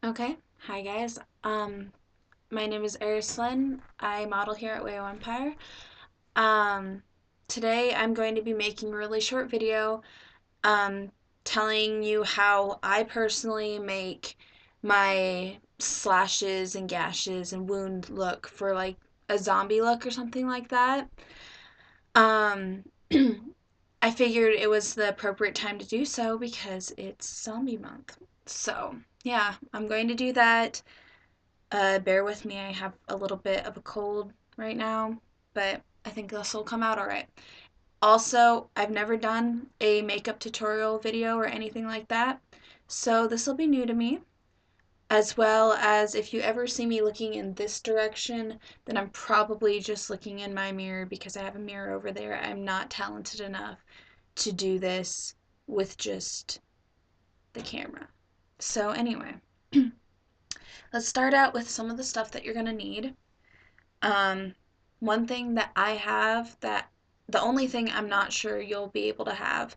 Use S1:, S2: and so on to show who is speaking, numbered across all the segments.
S1: Okay, hi guys. My name is Eris Lynn. I model here at Waoempire. Um, Today I'm going to be making a really short video, um, telling you how I personally make my slashes and gashes and wound look for like a zombie look or something like that. Um, I figured it was the appropriate time to do so because it's zombie month. So, yeah, I'm going to do that. Bear with me, I have a little bit of a cold right now, but I think this will come out alright. Also, I've never done a makeup tutorial video or anything like that, so this will be new to me. As well as if you ever see me looking in this direction, then I'm probably just looking in my mirror because I have a mirror over there. I'm not talented enough to do this with just the camera. So, anyway, let's start out with some of the stuff that you're going to need. Um, One thing that I have that the only thing I'm not sure you'll be able to have,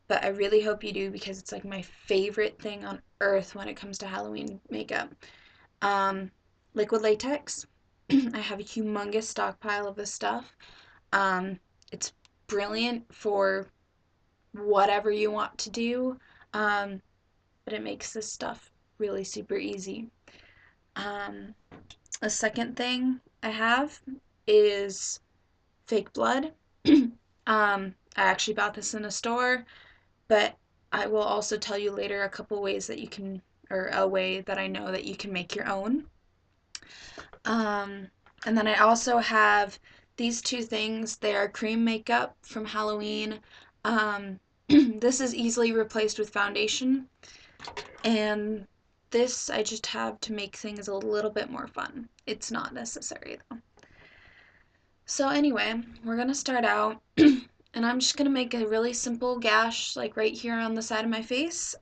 S1: but I really hope you do because it's like my favorite thing on earth when it comes to Halloween makeup. Um, Liquid latex. I have a humongous stockpile of this stuff. It's brilliant for whatever you want to do, um, but it makes this stuff really super easy. Um, a second thing I have is fake blood. I actually bought this in a store, but I will also tell you later a couple ways that you can, or a way that I know that you can make your own. Um, and then I also have these two things. They are cream makeup from Halloween. This is easily replaced with foundation, and this I just have to make things a little bit more fun. It's not necessary though. So anyway, we're gonna start out, and I'm just gonna make a really simple gash, like right here on the side of my face.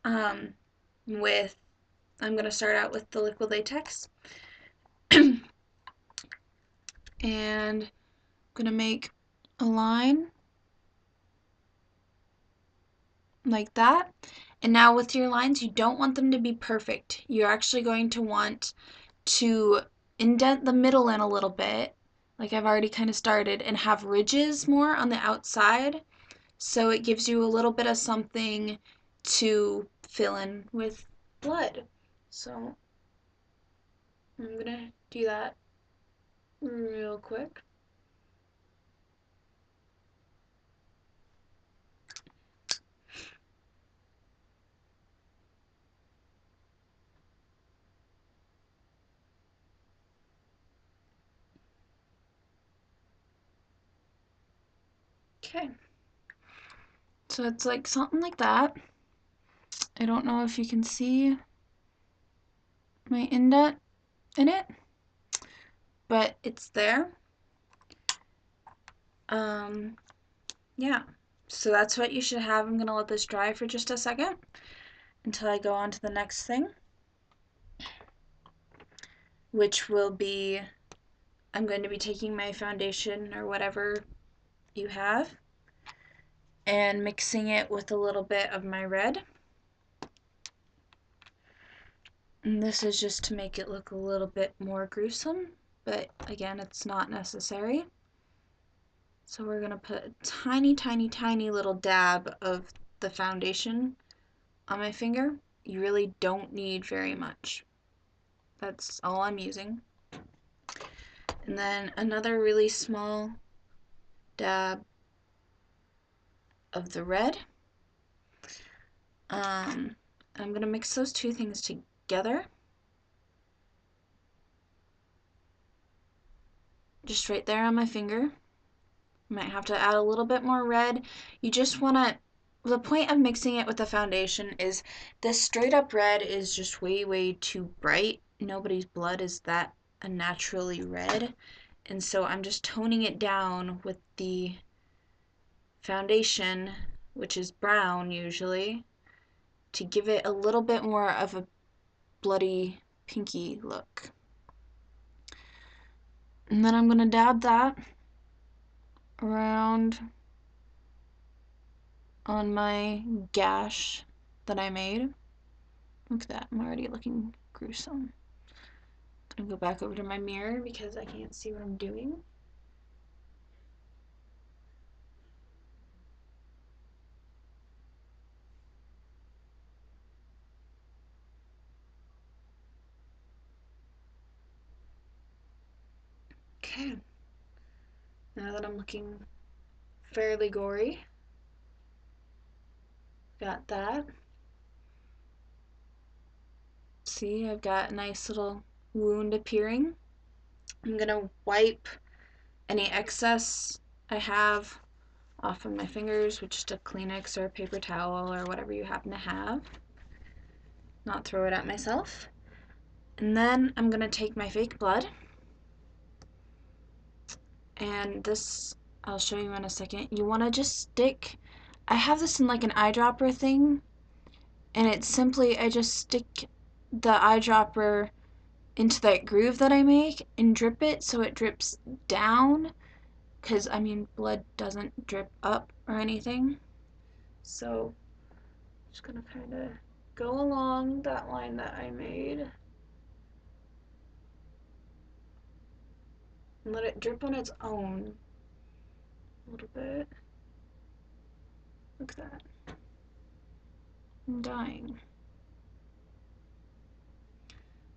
S1: With I'm gonna start out with the liquid latex, and I'm gonna make a line like that. And now with your lines, you don't want them to be perfect. You're actually going to want to indent the middle in a little bit, like I've already kind of started, and have ridges more on the outside. So it gives you a little bit of something to fill in with blood. So I'm gonna do that real quick. Okay. So it's like something like that. I don't know if you can see my indent in it, but it's there. Um, yeah. So that's what you should have. I'm gonna let this dry for just a second until I go on to the next thing, which will be I'm going to be taking my foundation or whatever you have and mixing it with a little bit of my red. And this is just to make it look a little bit more gruesome, but again, it's not necessary. So we're going to put a tiny, tiny, tiny little dab of the foundation on my finger. You really don't need very much. That's all I'm using. And then another really small dab of the red. I'm going to mix those two things together. Just right there on my finger. Might have to add a little bit more red. You just want to, the point of mixing it with the foundation is this straight up red is just way, way too bright. Nobody's blood is that naturally red. And so I'm just toning it down with the foundation, which is brown usually, to give it a little bit more of a bloody pinky look. And then I'm going to dab that around on my gash that I made. Look at that, I'm already looking gruesome. I'm gonna go back over to my mirror because I can't see what I'm doing. Okay, now that I'm looking fairly gory, got that. See, I've got a nice little wound appearing. I'm gonna wipe any excess I have off of my fingers with just a Kleenex or a paper towel or whatever you happen to have. Not throw it at myself. And then I'm gonna take my fake blood, and this I'll show you in a second. You wanna just stick, I have this in like an eyedropper thing, and it's simply, I just stick the eyedropper into that groove that I make and drip it so it drips down, because I mean blood doesn't drip up or anything. So I'm just gonna kind of go along that line that I made and let it drip on its own a little bit. Look at that. I'm dying.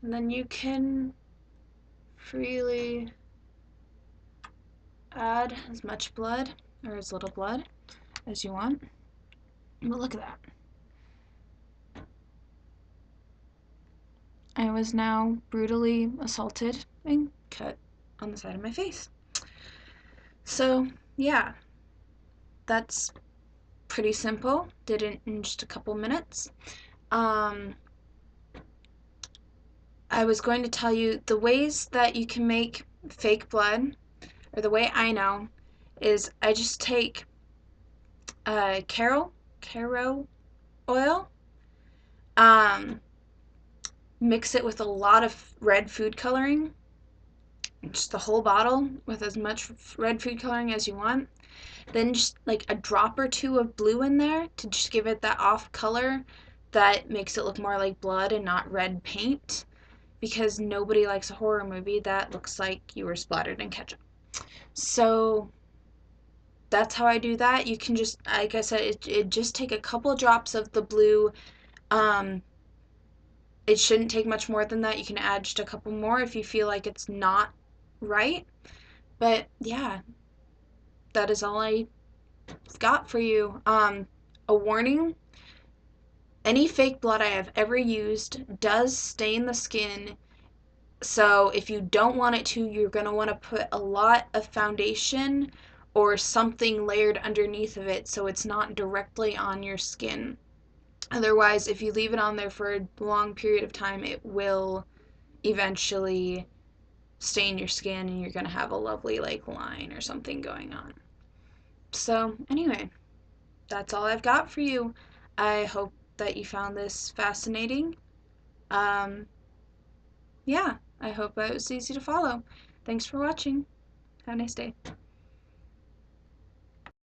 S1: And then you can freely add as much blood or as little blood as you want. But look at that. I was now brutally assaulted and cut on the side of my face. So, yeah, that's pretty simple. Did it in just a couple minutes. I was going to tell you the ways that you can make fake blood, or the way I know, is I just take caro oil, mix it with a lot of red food coloring, just the whole bottle with as much red food coloring as you want. Then just like a drop or two of blue in there to just give it that off color that makes it look more like blood and not red paint, because nobody likes a horror movie that looks like you were splattered in ketchup. So that's how I do that. You can just, like I said, it just take a couple drops of the blue. It shouldn't take much more than that. You can add just a couple more if you feel like it's not right. But yeah, that is all I've got for you. A warning, any fake blood I have ever used does stain the skin. So if you don't want it to, you're going to want to put a lot of foundation or something layered underneath of it so it's not directly on your skin. Otherwise, if you leave it on there for a long period of time, it will eventually stain your skin and you're going to have a lovely like line or something going on. So anyway, that's all I've got for you. I hope that you found this fascinating. Yeah, I hope that it was easy to follow. Thanks for watching. Have a nice day.